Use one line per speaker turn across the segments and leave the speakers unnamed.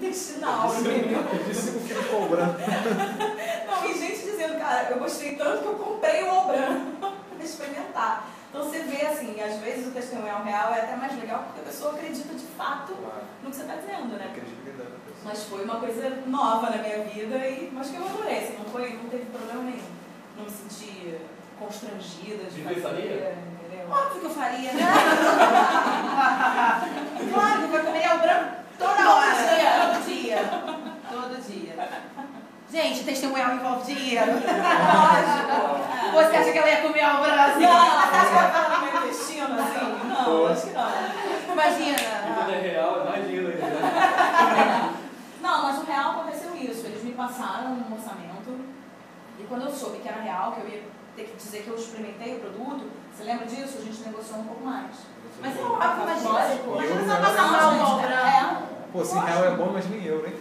intestinal.
Eu disse o que ele cobrando.
Não, e gente dizendo, cara, eu gostei tanto que eu comprei o Albran para experimentar. Então você vê assim, às vezes o testemunho real é até mais legal porque a pessoa acredita de fato no que você está dizendo, né? Mas foi uma coisa nova na minha vida, mas que eu adorei, assim, não teve problema nenhum. Não me senti constrangida de fazer, entendeu? Óbvio que eu faria, né? Claro que vai comer Albran toda hora, todo dia. Todo dia. Gente, testemunhal envolve dinheiro. Lógico. Você acha que ela ia comer Albran assim? Não, ela acha que ela estava no meu intestino assim? Não, acho que não. Imagina.
E quando é real, é mais dinheiro ainda.
Não, mas no real aconteceu isso. Eles me passaram um orçamento e quando eu soube que era real, que eu ia ter que dizer que eu experimentei o produto, você lembra disso? A gente negociou um pouco mais. Mas é óbvio, imagina você vai passar mal no Albran.
Pô, se real é bom, mas nem euro, hein?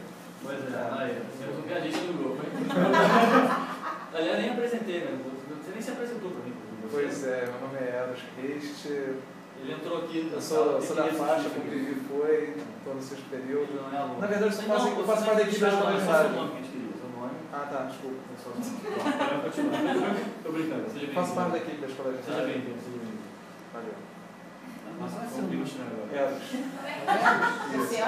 Pois é, eu vi a gente do grupo, hein? Aliás, nem apresentei, né? Você nem se apresentou pra mim.
Pois é, meu nome é Eros Rist.
Ele entrou aqui.
Eu sou da faixa, como ele foi, estou no seu período.
Ele não é aluno.
Na verdade, eu faço parte da equipe da escola de rádio. Ah, tá, desculpa.
Tô brincando, seja bem-vindo.
Faço parte da equipe da escola de rádio.
Seja bem-vindo, seja bem-vindo.
Valeu.
Nossa, vai ser um bicho, né, agora?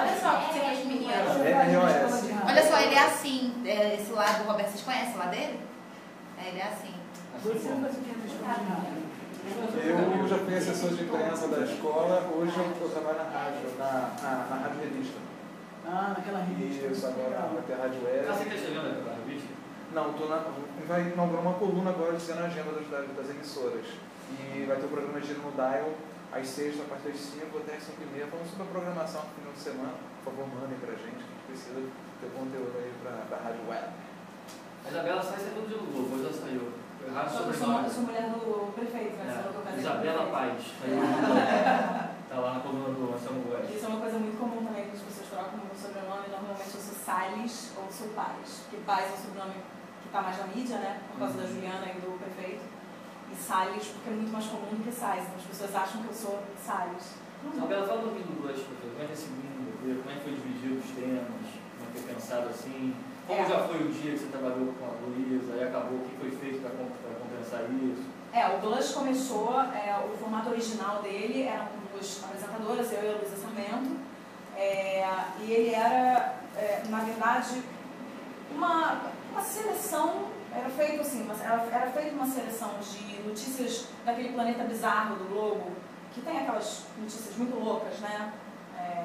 Olha só o que tem as meninas.
ROS.
Olha só, ele é assim. Esse lado do Roberto, vocês conhecem o lado dele? Ele é assim.
Eu já fui assessor de imprensa da escola, hoje eu trabalho na rádio, na Rádio Revista.
Ah, naquela revista.
Isso, agora vai ter a Rádio Web.
Você está chegando naquela revista?
Não, vai inaugurar uma coluna agora dizendo a agenda das emissoras. E vai ter o programa Giro no Dial, às 6, a partir das 5 até as 5h30, falando sobre a programação no final de semana. Por favor, mandem pra gente, que a gente precisa ter conteúdo aí da Rádio Web.
A Isabela sai sempre do Globo, hoje ela saiu.
Eu sou mulher do prefeito, né?
Isabela Paz. Está lá na coluna do Anselmo West.
Isso é uma coisa muito comum também, que as pessoas trocam o meu sobrenome. Normalmente eu sou Salles ou sou Paz. Porque Paz é o sobrenome que está mais na mídia, né? Por causa da Juliana e do prefeito. E Salles, porque é muito mais comum do que Sais. Então as pessoas acham que eu sou Salles.
Isabela, fala um pouquinho do Blush, professor. Como é que é esse mundo? Como é que foi dividido os temas? Como é que foi pensado assim? Como já foi o dia que você trabalhou com a Luísa e acabou? O que foi feito para compensar isso?
O Blush começou, o formato original dele era com duas apresentadoras, eu e a Luísa Sarmento, e ele era, na verdade, uma seleção, era feita uma seleção de notícias daquele planeta bizarro do Globo, que tem aquelas notícias muito loucas, né,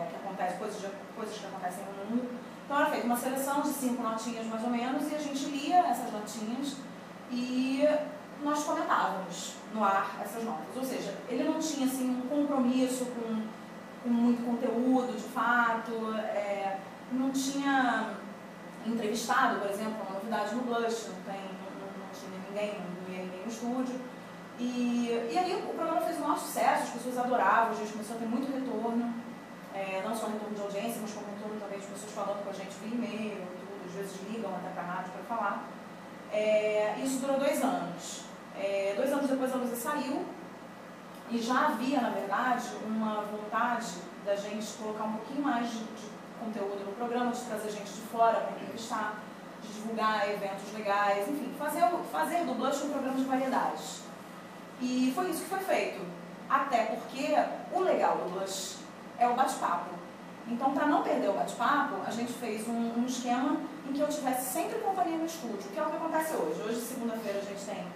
que acontecem, coisas que acontecem no mundo. Então era feita uma seleção de 5 notinhas mais ou menos, e a gente lia essas notinhas e nós comentávamos no ar essas notas. Ou seja, ele não tinha assim, um compromisso com muito conteúdo, de fato, não tinha entrevistado, por exemplo, uma novidade no Blush, não tinha ninguém, não ia ninguém no estúdio. E aí o programa fez o maior sucesso, as pessoas adoravam, a gente começou a ter muito retorno, não só retorno de audiência, mas como retorno também de pessoas falando com a gente via e-mail, tudo, às vezes ligam até para a rádio para falar. Isso durou 2 anos. 2 anos depois a Luísa saiu e já havia, na verdade, uma vontade da gente colocar um pouquinho mais de conteúdo no programa, de trazer gente de fora para entrevistar, de divulgar eventos legais, enfim, fazer do Blush um programa de variedades. E foi isso que foi feito, até porque o legal do Blush é o bate-papo. Então, para não perder o bate-papo, a gente fez um esquema em que eu tivesse sempre companhia no estúdio, que é o que acontece hoje. Hoje, segunda-feira, a gente tem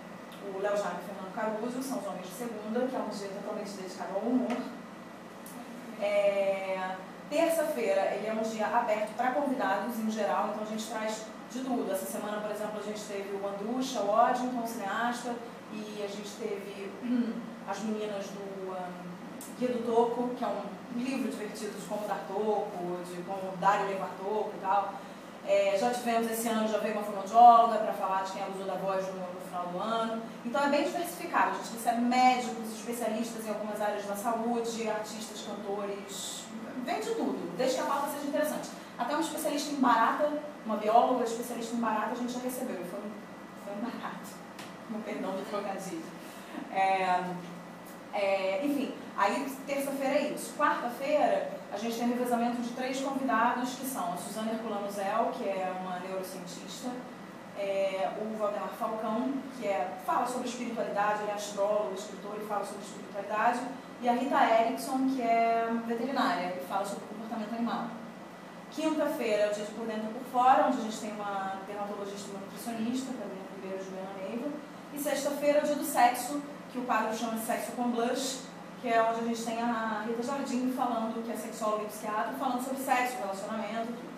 o Léo Jaime e o Fernando Caruso, são os homens de segunda, que é um dia totalmente dedicado ao humor. Terça-feira, ele é um dia aberto para convidados em geral, então a gente traz de tudo. Essa semana, por exemplo, a gente teve o Andrucha, o Waddington, o cineasta, e a gente teve as meninas do Guia do Toco, que é um livro divertido de como dar toco, de como dar e levar toco e tal. Já tivemos esse ano, já veio uma fonoaudióloga para falar de quem abusou da voz no final do ano. Então é bem diversificado, a gente recebe médicos, especialistas em algumas áreas da saúde, artistas, cantores, vem de tudo, desde que a pauta seja interessante. Até um especialista em barata, uma bióloga especialista em barata a gente já recebeu, e foi um barato, com perdão do trocadilho. Enfim, aí terça-feira é isso. Quarta-feira a gente tem um revezamento de 3 convidados, que são a Suzana Herculano Zell, que é uma neurocientista, o Valdemar Falcão, que fala sobre espiritualidade, ele é astrólogo, escritor e fala sobre espiritualidade, e a Rita Erickson, que é veterinária e fala sobre comportamento animal. Quinta-feira é o dia de Por Dentro e Por Fora, onde a gente tem uma dermatologista e uma nutricionista, Carolina Ribeiro e Juliana Neiva. E sexta-feira é o dia do sexo, que o quadro chama de Sexo com Blush, que é onde a gente tem a Rita Jardim falando, que é sexóloga e psiquiatra, falando sobre sexo, relacionamento, tudo.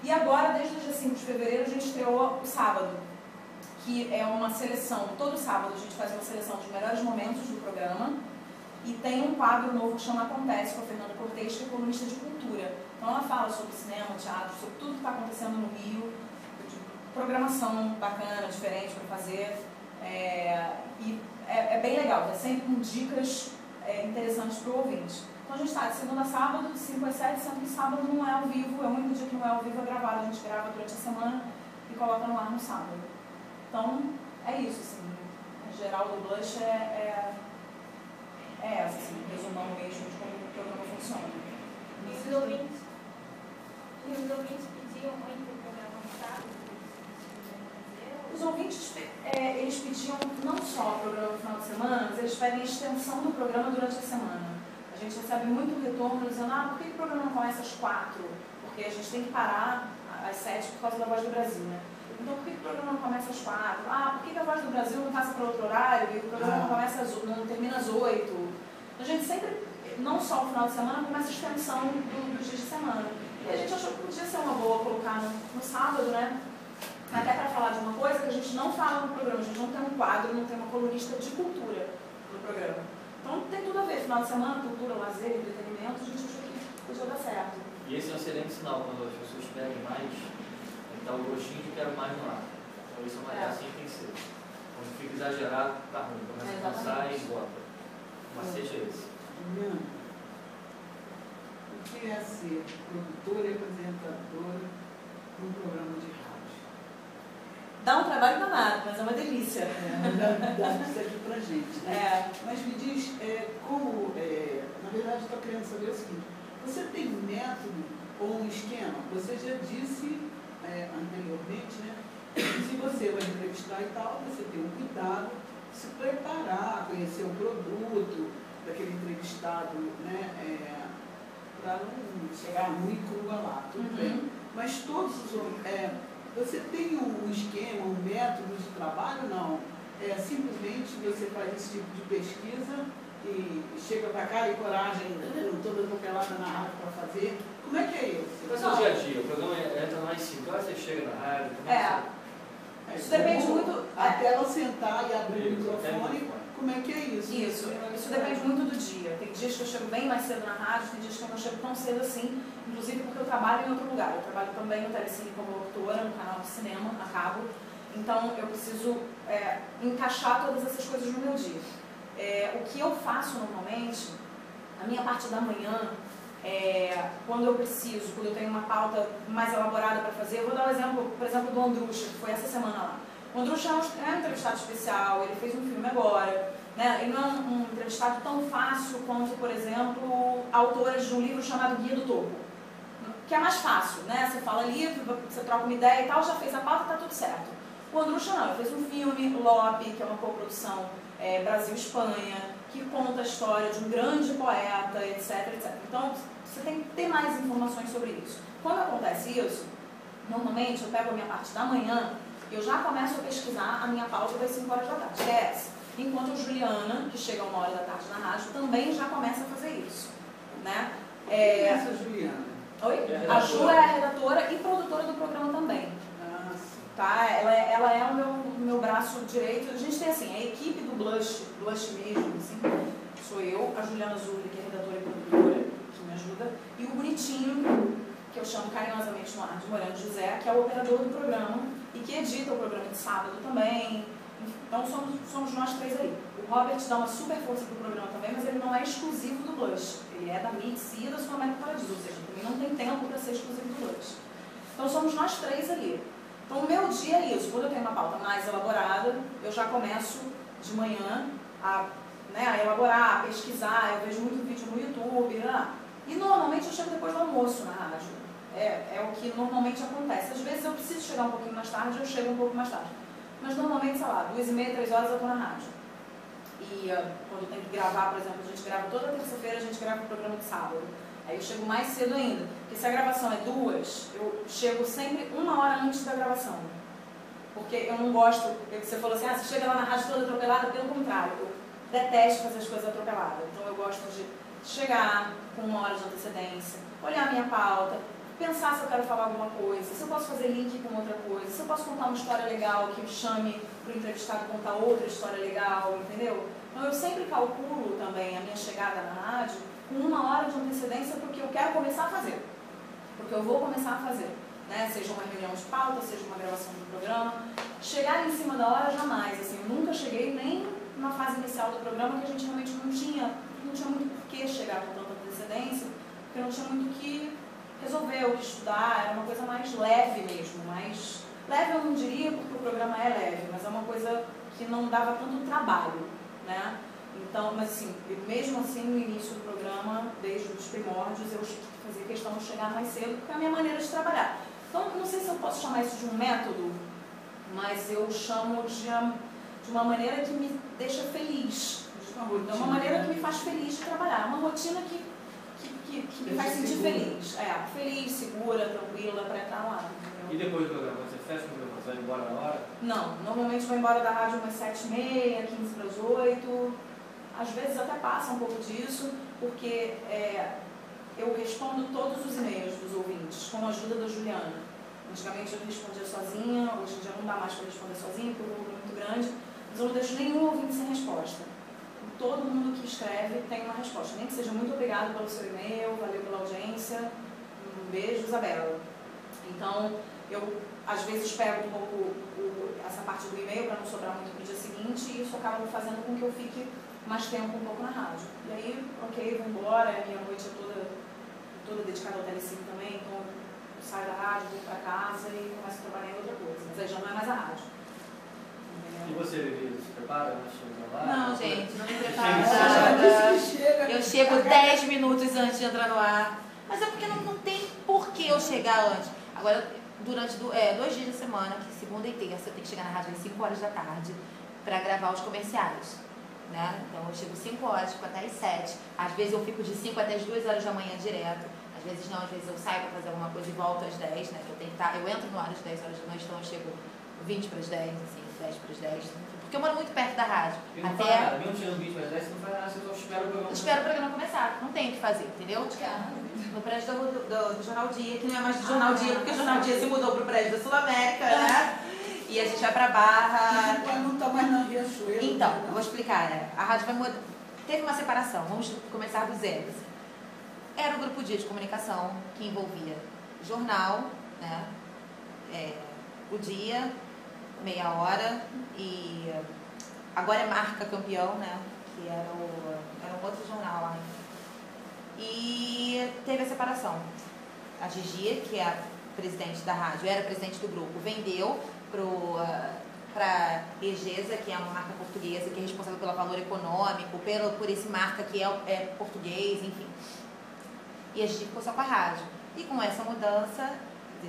E agora, desde o dia 5 de fevereiro, a gente estreou o sábado, que é uma seleção. Todo sábado a gente faz uma seleção dos melhores momentos do programa. E tem um quadro novo que chama Acontece, com a Fernanda Cortez, que é colunista de cultura. Então ela fala sobre cinema, teatro, sobre tudo que está acontecendo no Rio, de programação bacana, diferente para fazer. E é bem legal, é sempre com dicas interessantes para o ouvinte. Então a gente está de segunda a sábado, de 5 às 7, sendo que sábado não é ao vivo, é o único dia que não é ao vivo, é gravado, a gente grava durante a semana e coloca no ar no sábado. Então é isso, assim, em geral do Blush essa, assim, resumão mesmo de como o programa funciona.
E os ouvintes pediam muito o programa no sábado?
Os ouvintes, eles pediam não só o programa no final de semana, mas eles pedem a extensão do programa durante a semana. A gente recebe muito retorno dizendo, por que o programa não começa às 4? Porque a gente tem que parar às 7 por causa da Voz do Brasil, né? Então, por que o programa não começa às 4? Por que a Voz do Brasil não passa para outro horário e o programa não termina às 8? A gente sempre, não só o final de semana, começa a extensão dos dias de semana. E a gente achou que podia ser uma boa colocar no sábado, né? Até para falar de uma coisa que a gente não fala no programa. A gente não tem um quadro, não tem uma colunista de cultura no programa. Então, tem tudo a ver. Final de semana, cultura, lazer, entretenimento, a gente achou que podia dar certo.
E esse é um excelente sinal, quando as pessoas pedem mais, dá o gostinho de quero mais no ar. Então isso é assim que tem que ser. Quando fica exagerado, tá ruim. Começa a cansar e bota. Mas seja esse.
Juliana, o que é ser produtora e apresentadora num programa de rádio?
Dá um trabalho danado, mas é uma delícia.
Dá isso aqui pra gente, né? Mas me diz, na verdade, eu estou querendo saber o seguinte, você tem um método ou um esquema? Você já disse anteriormente, né? Se você vai entrevistar e tal, você tem um cuidado, se preparar, conhecer o produto daquele entrevistado, né? Para não chegar muito crua lá, tudo bem. Mas todos você tem um esquema, um método de trabalho? Não. Simplesmente você faz esse tipo de pesquisa e chega para cá e coragem, toda atropelada na rádio para fazer. Como é que é isso?
Qual é o seu dia a dia? O programa entra mais 5 horas, você chega na rádio.
Isso depende muito.
Até ela sentar e abrir o microfone, como é que é isso?
Isso depende muito do dia. Tem dias que eu chego bem mais cedo na rádio, tem dias que eu não chego tão cedo assim, inclusive porque eu trabalho em outro lugar. Eu trabalho também no Telecine como locutora, no canal de cinema, a cabo. Então eu preciso encaixar todas essas coisas no meu dia. O que eu faço normalmente, a minha parte da manhã, quando eu preciso, quando eu tenho uma pauta mais elaborada para fazer, eu vou dar um exemplo, por exemplo, do Andrucha, que foi essa semana lá. O Andrucha é um entrevistado especial, ele fez um filme agora, né? Ele não é um entrevistado tão fácil quanto, por exemplo, autoras de um livro chamado Guia do Topo, que é mais fácil, né? Você fala livro, você troca uma ideia e tal, já fez a pauta, tá tudo certo. O Andrucha não, ele fez um filme, Lobby, que é uma coprodução Brasil-Espanha, que conta a história de um grande poeta, etc, etc. Então, você tem que ter mais informações sobre isso. Quando acontece isso, normalmente eu pego a minha parte da manhã e eu já começo a pesquisar a minha pauta das 5 horas da tarde, que é essa. Enquanto a Juliana, que chega a 1 hora da tarde na rádio, também já começa a fazer isso, né?
Essa Juliana?
Oi? A Ju é a redatora e produtora do programa também. Tá? Ela é o meu braço direito. A gente tem assim, a equipe do Blush mesmo, assim, sou eu, a Juliana Zurli, que é redatora e produtora, que me ajuda, e o Bonitinho, que eu chamo carinhosamente no ar de Moreno José, que é o operador do programa e que edita o programa de sábado também. Então somos nós três aí. O Robert dá uma super força pro programa também, mas ele não é exclusivo do Blush. Ele é da Mix e da Sul América Paradiso, ou seja, também não tem tempo para ser exclusivo do Blush. Então somos nós três ali. Então o meu dia é isso. Quando eu tenho uma pauta mais elaborada, eu já começo de manhã a elaborar, a pesquisar. Eu vejo muito vídeo no YouTube. E normalmente eu chego depois do almoço na rádio. É o que normalmente acontece. Às vezes eu preciso chegar um pouquinho mais tarde, eu chego um pouco mais tarde. Mas normalmente, sei lá, 2h30, 3 horas eu estou na rádio. E quando tem que gravar, por exemplo, a gente grava toda terça-feira, a gente grava o programa de sábado. Aí eu chego mais cedo ainda. Porque se a gravação é 2, eu chego sempre 1 hora antes da gravação. Porque eu não gosto, você falou assim, você chega lá na rádio toda atropelada, pelo contrário, eu detesto fazer as coisas atropeladas. Então eu gosto de chegar com 1 hora de antecedência, olhar a minha pauta, pensar se eu quero falar alguma coisa, se eu posso fazer link com outra coisa, se eu posso contar uma história legal que me chame para o entrevistado contar outra história legal, entendeu? Então eu sempre calculo também a minha chegada na rádio com 1 hora de antecedência porque eu quero começar a fazer, porque eu vou começar a fazer, né? Seja uma reunião de pauta, seja uma gravação de programa. Chegar em cima da hora jamais, assim, eu nunca cheguei nem na fase inicial do programa, que a gente realmente não tinha muito por que chegar com tanta antecedência, porque não tinha muito o que resolver, o que estudar, era uma coisa mais leve mesmo, mais leve eu não diria porque o programa é leve, mas é uma coisa que não dava tanto trabalho, né? Então, mas assim, mesmo assim no início do programa, desde os primórdios, eu fazia questão de chegar mais cedo, porque é a minha maneira de trabalhar. Então, não sei se eu posso chamar isso de um método, mas eu chamo de uma maneira que me deixa feliz. É uma maneira que me faz feliz de trabalhar. É uma rotina que me faz sentir feliz. Feliz, segura, tranquila para entrar lá. Entendeu?
E depois do programa, você fecha o programa, você vai embora na hora?
Não, normalmente vou embora da rádio umas 7h30, 15 para as 8. Às vezes até passa um pouco disso, porque eu respondo todos os e-mails dos ouvintes, com a ajuda da Juliana. Antigamente eu respondia sozinha, hoje em dia não dá mais para responder sozinha, porque o volume é muito grande, mas eu não deixo nenhum ouvinte sem resposta. Todo mundo que escreve tem uma resposta, nem que seja muito obrigado pelo seu e-mail, valeu pela audiência, um beijo, Isabela. Então, eu às vezes pego um pouco essa parte do e-mail para não sobrar muito para o dia seguinte, e isso acaba fazendo com que eu fique mais tempo um pouco na rádio. E aí, ok, vou embora, a minha noite é toda dedicada ao Telecine também, então eu saio da rádio, vou para casa e começo a trabalhar em outra coisa, mas aí já não é mais a rádio.
E você, Vivi, se prepara antes de entrar lá?
Não, gente, não me preparo nada. Eu chego 10 minutos antes de entrar no ar. Mas é porque não tem por que eu chegar antes. Agora, durante 2 dias da semana, que segunda e terça, eu tenho que chegar na rádio às 5 horas da tarde para gravar os comerciais. Né? Então eu chego 5 horas, fico até às 7. Às vezes eu fico de 5 até as 2 horas da manhã direto. Às vezes não, às vezes eu saio para fazer alguma coisa e volto às 10, né? Que eu tenho que eu entro no ar às 10 horas da noite, então eu chego 20 para as 10, assim, 10 para as 10. Porque eu moro muito perto da rádio.
E não faz nada, mesmo tirando 20 para as 10, você não faz nada, você só espera o programa.
Espero o programa começar, não tem o que fazer, entendeu? No prédio do Jornal Dia, que não é mais do Jornal Dia, porque o Jornal Dia se mudou para o prédio da Sul América, né? E a gente vai para Barra.
Não está mais na Riachuelo.
Então, eu vou explicar, né? A rádio vai mudar. Teve uma separação, vamos começar do zero. Assim. Era o grupo Dia de comunicação que envolvia jornal, né? O Dia, meia hora, e agora é Marca Campeão, né? Que era um outro jornal lá. E teve a separação. A Gigi, que é a presidente da rádio, era presidente do grupo, vendeu para Egesa, que é uma marca portuguesa, que é responsável pelo valor econômico, por esse marca que é português, enfim. E a gente ficou só com a rádio. E com essa mudança,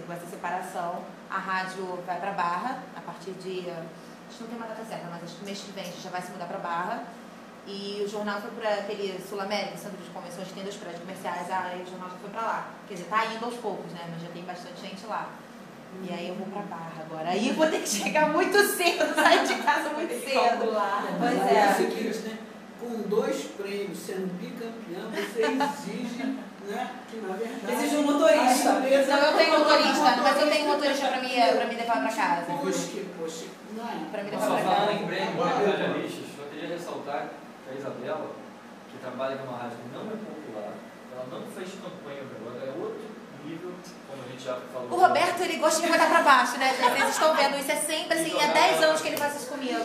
com essa separação, a rádio vai para Barra, a partir de... A gente não tem uma data certa, mas acho que mês que vem a gente já vai se mudar para Barra. E o jornal foi para aquele Sul América, Centro de Convenções, que tem 2 prédios comerciais, aí o jornal já foi para lá. Quer dizer, tá indo aos poucos, né? Mas já tem bastante gente lá. E aí eu vou pra Barra agora. Aí eu vou ter que chegar muito cedo, sair de casa muito cedo.
Pois é o seguinte, né? Com 2 prêmios, sendo bicampeão, você exige, né? Que na verdade...
Exige um motorista.
Não, eu tenho motorista, mas eu tenho motorista pra me levar pra casa.
Poxa, não é?
Pra me
Só
levar pra
falando
casa.
em prêmio, radialistas, eu queria ressaltar que a Isabela, que trabalha numa rádio que não é popular, ela não fez campanha agora, é outro nível, como a gente já falou.
O Roberto, ele gosta de me botar pra baixo, né? Vocês estão vendo, isso é sempre assim, há 10 anos que ele faz isso comigo.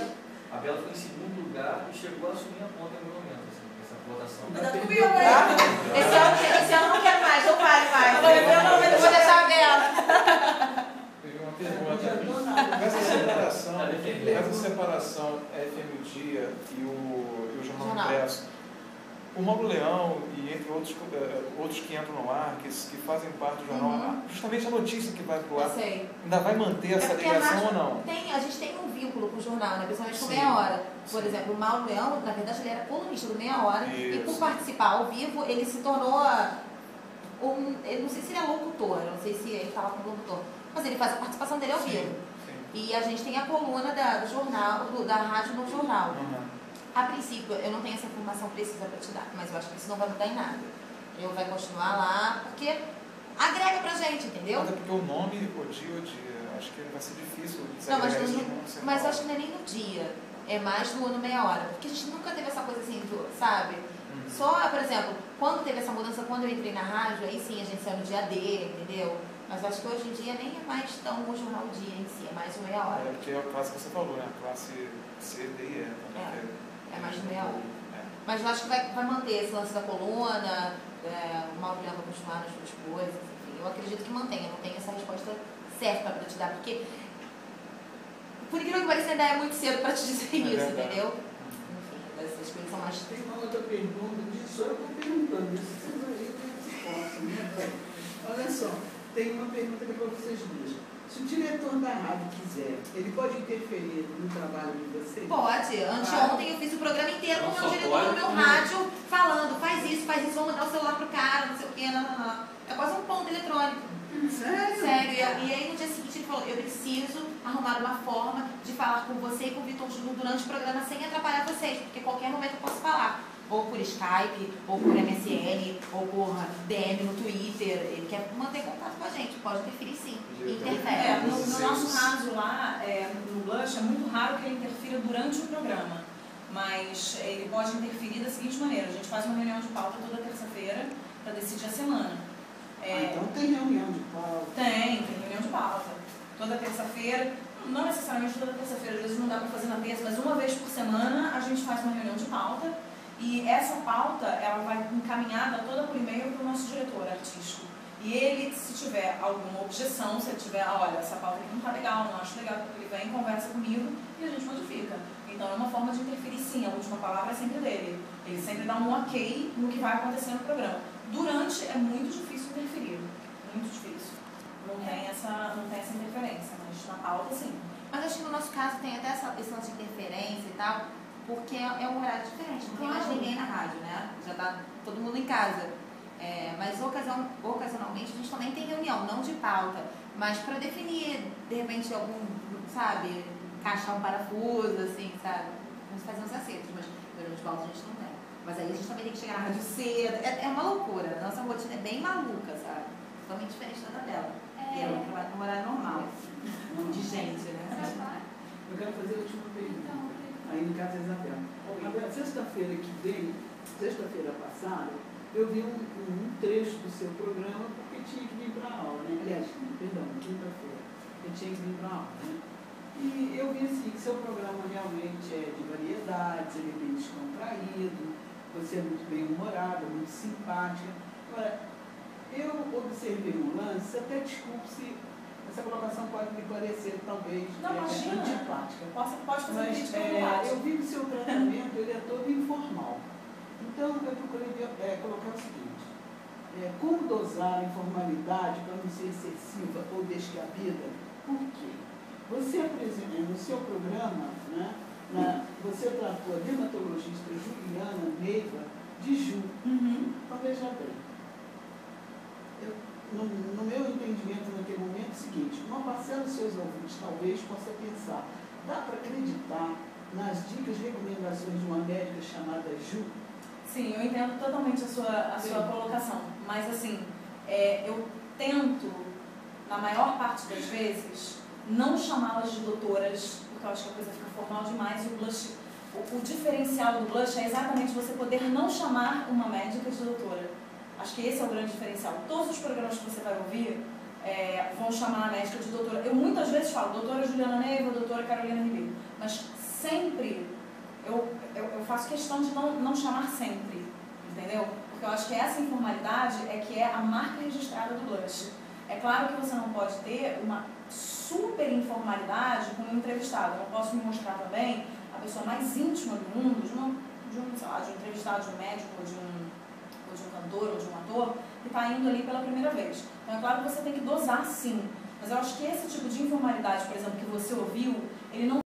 A Bela foi em 2º lugar e chegou a assumir a ponta em algum momento, assim, essa votação.
Cuidado comigo, né?
Esse ano não quero mais, não vale mais. Eu vou deixar a Bela.
Teve uma pergunta. Essa separação FM o Dia e o Jornal Impresso, o Mauro Leão e entre outros que entram no ar, que fazem parte do jornal, justamente a notícia que vai pro ar, ainda vai manter essa ligação ou não?
A gente tem um vínculo com o jornal, né? Principalmente com Meia Hora. Por exemplo, o Mauro Leão, na verdade, ele era colunista do Meia Hora, e por participar ao vivo, ele se tornou eu não sei se ele é locutor, eu não sei se ele estava como locutor, mas ele faz a participação dele ao vivo. E a gente tem a coluna do jornal, da rádio no jornal. A princípio, eu não tenho essa informação precisa para te dar, mas eu acho que isso não vai mudar em nada. Eu vai continuar lá, porque agrega pra gente, entendeu?
Até porque o nome, o dia, acho que vai ser difícil de
não, mas eu acho que não é nem no dia, é mais no Meia Hora, porque a gente nunca teve essa coisa assim, sabe? Só, por exemplo, quando teve essa mudança, quando eu entrei na rádio, aí sim a gente saiu no dia D, entendeu? Mas eu acho que hoje em dia nem é mais tão o jornal dia em si, é mais o Meia Hora.
Porque é a classe que você falou, né? A classe C, D e E.
É mais o Meia Hora. Mas eu acho que vai manter esse lance da coluna, o Mauro Leão vai continuar nas duas coisas, enfim. Eu acredito que mantenha, não tenho essa resposta certa para te dar, porque por incrível que pareça ainda é muito cedo para te dizer isso, entendeu? Essas coisas são mais...
Tem uma outra pergunta, só eu estou perguntando isso, vocês aí possam, né? Olha só, tem uma pergunta aqui para vocês duas. Se o diretor da rádio quiser, ele pode interferir no trabalho de vocês?
Pode. Anteontem eu fiz o programa inteiro com o meu diretor do meu rádio, falando, faz isso, vamos dar o celular pro cara, não sei o quê, não. É quase um ponto eletrônico.
Sério?
Sério. E aí no dia seguinte ele falou, eu preciso arrumar uma forma de falar com você e com o Vitor Júnior durante o programa sem atrapalhar vocês, porque a qualquer momento eu posso falar. Ou por Skype, ou por MSN, ou por DM no Twitter. Ele quer manter contato com a gente, pode interferir sim. Interfere.
No nosso caso lá, no Blush, é muito raro que ele interfira durante o programa. Mas ele pode interferir da seguinte maneira: a gente faz uma reunião de pauta toda terça-feira para decidir a semana.
Então tem reunião de pauta?
Tem reunião de pauta. Toda terça-feira, não necessariamente toda terça-feira, às vezes não dá para fazer na terça, mas uma vez por semana a gente faz uma reunião de pauta. E essa pauta, ela vai encaminhada toda por e-mail para o nosso diretor artístico. E ele, se tiver alguma objeção, se ele tiver, olha, essa pauta aqui não está legal, não acho legal, ele vem, conversa comigo e a gente modifica. Então é uma forma de interferir sim, a última palavra é sempre dele. Ele sempre dá um ok no que vai acontecer no programa. Durante é muito difícil interferir, muito difícil. Não tem essa interferência, mas na pauta sim.
Mas acho que no nosso caso tem até esse lance de interferência e tal, porque é um horário diferente, não tem mais ninguém na rádio, né? Já tá todo mundo em casa. Mas ocasionalmente a gente também tem reunião, não de pauta, mas para definir, de repente, algum, sabe, encaixar um parafuso, assim, sabe? Vamos fazer uns acertos, mas durante pauta a gente não tem. Mas aí a gente também tem que chegar na rádio cedo, é uma loucura, a nossa rotina é bem maluca, sabe? Totalmente diferente da dela. E ela trabalha no horário normal, de gente, né?
Eu quero fazer a última pergunta. Aí no caso da Isabel. Agora, sexta-feira que vem, sexta-feira passada, eu vi um trecho do seu programa porque tinha que vir para a aula, né? Aliás, perdão, quinta-feira, eu tinha que vir para a aula, né? E eu vi assim que seu programa realmente é de variedades, ele é bem descontraído, você é muito bem-humorada, muito simpática. Agora, eu observei um lance, até desculpe se essa colocação pode me parecer, talvez, antipática.
Pode fazer
mas eu vi que o seu tratamento ele é todo informal. Então, eu procurei colocar o seguinte: como dosar a informalidade para não ser excessiva ou descabida? Por quê? Você apresenta, no seu programa, né, você tratou a dermatologista Juliana Neiva de Ju. Então, veja bem. No meu entendimento naquele momento é o seguinte: uma parcela dos seus ouvintes talvez possa pensar, dá para acreditar nas dicas e recomendações de uma médica chamada Ju?
Sim, eu entendo totalmente a sua colocação, mas assim, eu tento, na maior parte das vezes, não chamá-las de doutoras, porque eu acho que a coisa fica formal demais, e o blush, o diferencial do blush é exatamente você poder não chamar uma médica de doutora. Acho que esse é o grande diferencial. Todos os programas que você vai ouvir vão chamar a médica de doutora. Eu muitas vezes falo doutora Juliana Neiva, doutora Carolina Ribeiro, mas sempre eu faço questão de não chamar sempre, entendeu? Porque eu acho que essa informalidade que é a marca registrada do blush. É claro que você não pode ter uma super informalidade com um entrevistado. Eu não posso me mostrar também a pessoa mais íntima do mundo de um entrevistado, de um médico ou de ou de um cantor ou de um ator que está indo ali pela primeira vez. Então é claro que você tem que dosar sim, mas eu acho que esse tipo de informalidade, por exemplo, que você ouviu, ele não